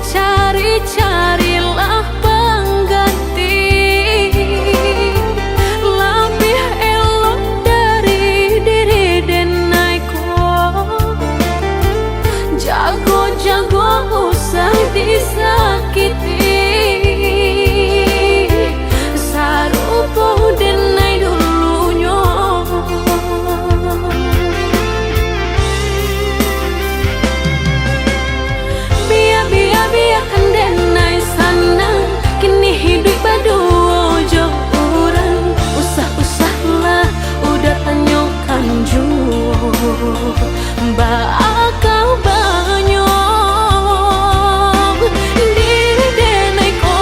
cari-carilah pengganti lebih elok dari diri denaiku. Jago-jago usah disakiti, sarupo denai dulunya. Biarkan denai sana, kini hidup berdua jauh orang. Usah-usahlah udah tanyakan jauh bakal banyak diri denai ko.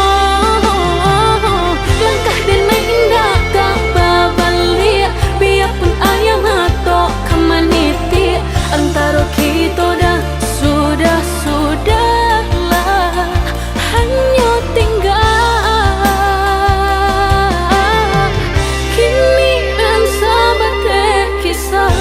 Langkah denai indah tak babalik, biarpun ayam atau kemaniti antara kita dah sudah hanya tinggal kini dan sahabat kisah.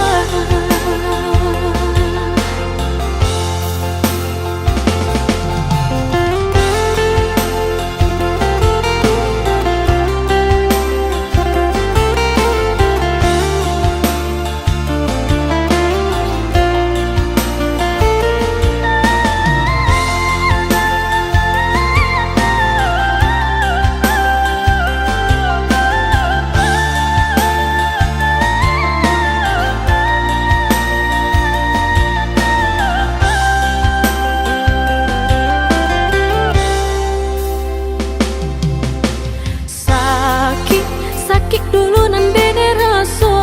Sakit dulu nandene rasa,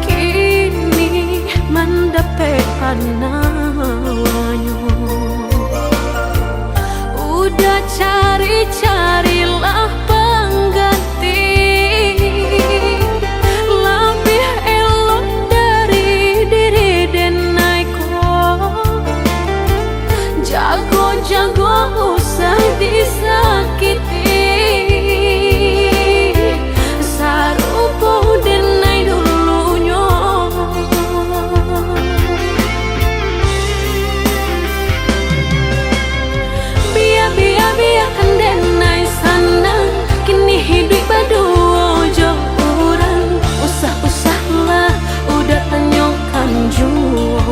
kini mendapat panawanya. Udah cari-carilah pengganti lebih elok dari diri denaiku. Jago-jago usah disakiti, sarupo denai dulunya. Biarkan denai sana, kini hidup berdua jauh orang. Usah-usahlah udah tanyakan jauh